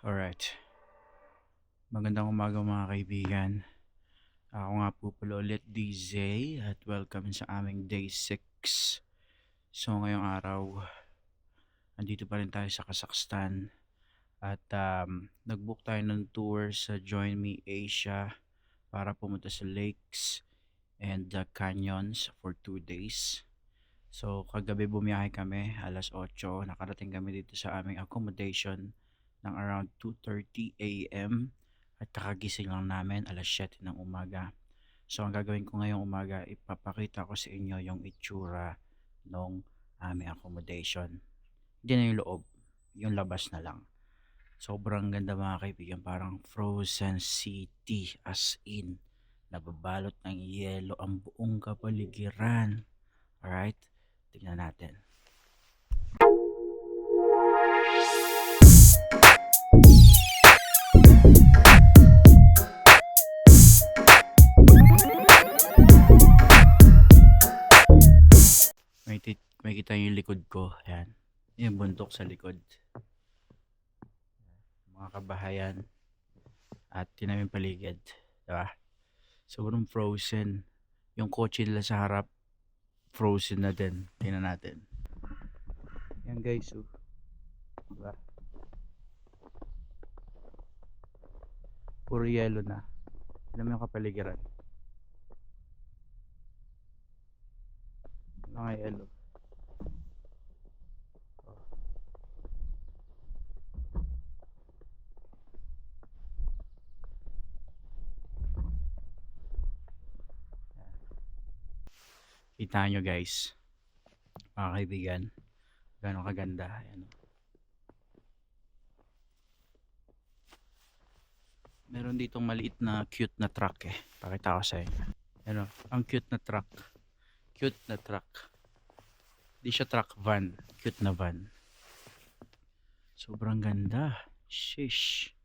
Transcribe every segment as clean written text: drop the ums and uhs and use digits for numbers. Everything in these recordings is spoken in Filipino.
Alright. Magandang umaga mga kaibigan. Ako nga po pala ulit DJ at welcome sa aming day 6. So ngayong araw, andito pa rin tayo sa Kazakhstan at nag-book tayo ng tour sa Join Me Asia para pumunta sa lakes and canyons for 2 days. So kagabi bumiyahe kami, alas 8, nakarating kami dito sa aming accommodation ng around 2:30 AM at kakagising lang namin alas 7 ng umaga. So ang gagawin ko ngayong umaga, ipapakita ko sa inyo yung itsura ng aming accommodation. Hindi na yung loob, yung labas na lang. Sobrang ganda mga kaibigan, parang frozen city as in. Nababalot ng yelo ang buong kapaligiran. Alright, tingnan natin. May kita yung likod ko. Ayan. Yung bundok sa likod. Mga kabahayan. At tinaming paligid. Diba? Sobrang frozen. Yung kotse nila sa harap, frozen na din. Tingnan natin. Yan guys. So, diba? Puro yelo na. Tingnan mo yung kapaligiran. Mga yelo. Kita nyo guys, mga kaibigan, gano'ng kaganda. Ayan. Meron ditong maliit na cute na truck eh. Pakita ko sa inyo. Ayan, ang cute na truck. Cute na truck. Di siya truck, van. Cute na van. Sobrang ganda. Shish.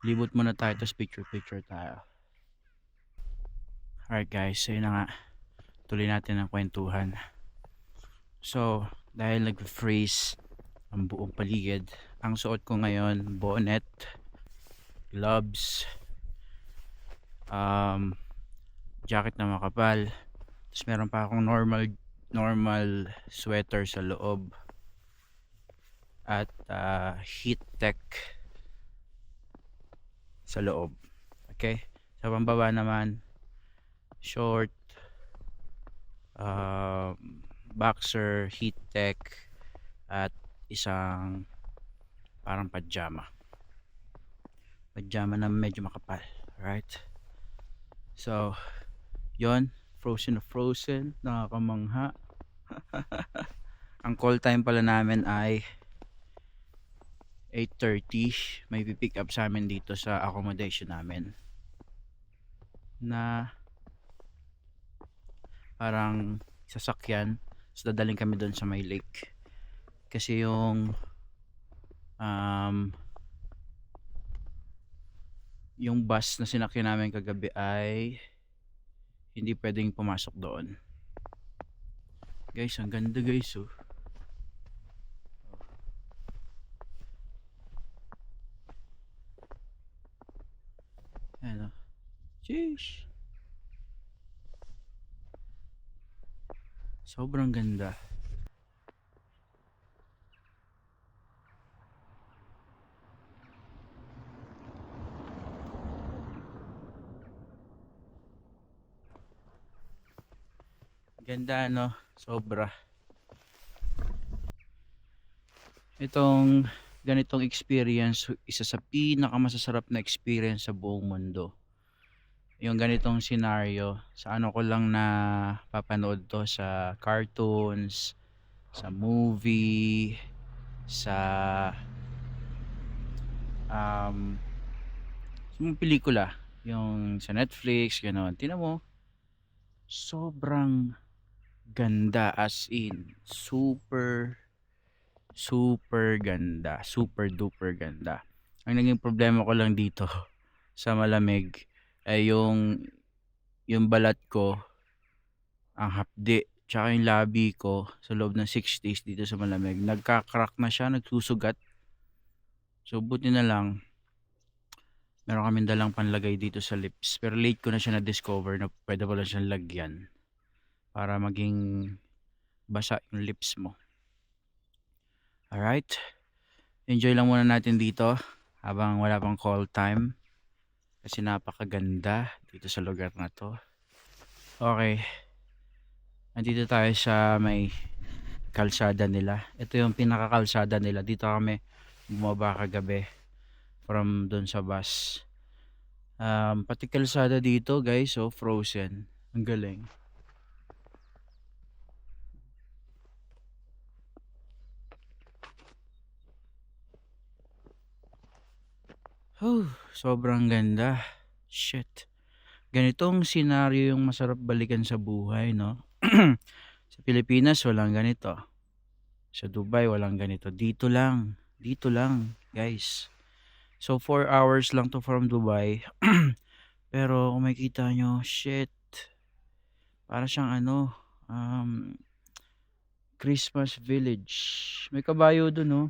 Libot muna tayo, tapos picture tayo. Alright guys, so yun na nga. Tuloy natin ang kwentuhan. So, dahil nag-freeze ang buong paligid, ang suot ko ngayon, bonnet, gloves, jacket na makapal, tapos meron pa akong normal sweater sa loob at heat tech sa loob. Okay, sa pambaba naman short, boxer, heat tech at isang parang pajama na medyo makapal. Alright, so yon, frozen na frozen, nakakamangha. Ang call time pala namin ay 8:30. May pick up sa amin dito sa accommodation namin na parang sasakyan, so dadaling kami doon sa may lake kasi yung bus na sinakyan namin kagabi ay hindi pwedeng pumasok doon. Guys, ang ganda guys. Oh. Ayan, oh. Sheesh. Sobrang ganda. Ganda no, sobra. Itong ganitong experience, isa sa pinakamasasarap na experience sa buong mundo. Yung ganitong scenario, sa ano ko lang na papanood to sa cartoons, sa movie, sa sa mga pelikula, yung sa Netflix, gano'n. Tingnan mo, sobrang ganda as in, super ganda, super duper ganda. Ang naging problema ko lang dito sa malamig ay yung balat ko, ang hapdi, tsaka yung labi ko sa loob ng 6 days dito sa malamig, nagka-crack na siya, nagsusugat. So buti na lang, meron kaming dalang panlagay dito sa lips. Pero late ko na siya na-discover na pwede pala siyang lagyan para maging basa yung lips mo. Alright? Enjoy lang muna natin dito habang wala pang call time. Kasi napakaganda dito sa lugar na to. Okay. Andito tayo sa may kalsada nila. Ito yung pinakakalsada nila. Dito kami bumaba kagabi from dun sa bus. Pati kalsada dito guys, so frozen. Ang galing. Sobrang ganda. Shit. Ganitong senaryo yung masarap balikan sa buhay, no? Sa Pilipinas, walang ganito. Sa Dubai, walang ganito. Dito lang. Dito lang, guys. So, 4 hours lang to from Dubai. Pero, kung makikita nyo, shit. Para siyang Christmas village. May kabayo dun, no?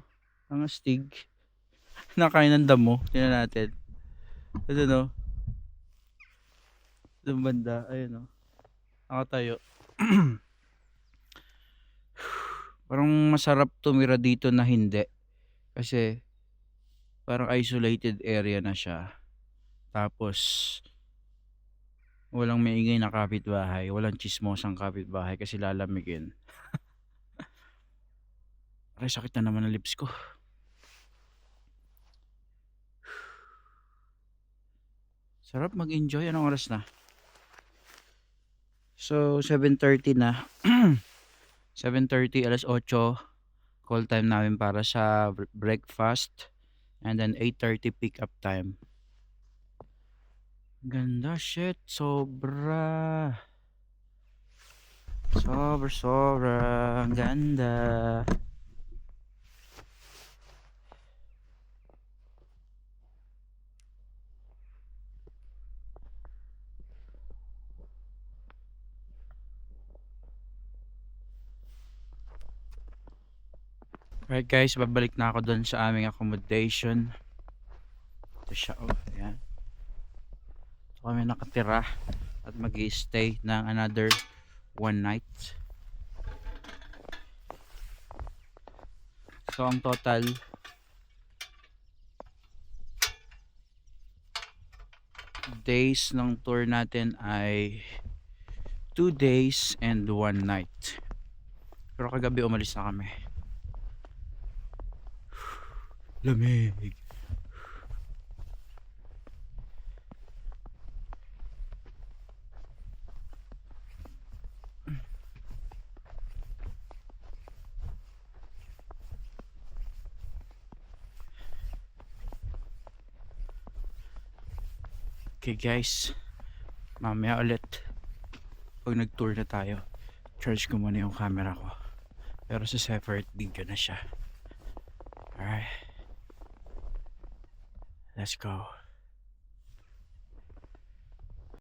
Ang astig. Nakain ng damo. Tingnan natin. Ito, no? Itong banda. Ayun, no? Nakatayo. Parang masarap tumira dito na hindi. Kasi, parang isolated area na siya. Tapos, walang maingay na kapitbahay. Walang chismosang kapitbahay kasi lalamigin. Aray, sakit na naman ang lips ko. Sarap mag-enjoy. Anong oras na? So, 7:30 na. 7:30, alas 8. Call time namin para sa breakfast. And then 8:30 pick up time. Ganda, shit. Sobra. Sobra. Ang ganda. Alright guys, babalik na ako doon sa aming accommodation. Ito siya, ayan. So kami nakatira at mag-i-stay ng another 1 night. So ang total days ng tour natin ay 2 days and 1 night. Pero kagabi umalis na kami. Lamig. Okay guys, mamaya ulit pag nag-tour na tayo, charge ko muna yung camera ko. Pero sa separate video na siya. Alright, let's go.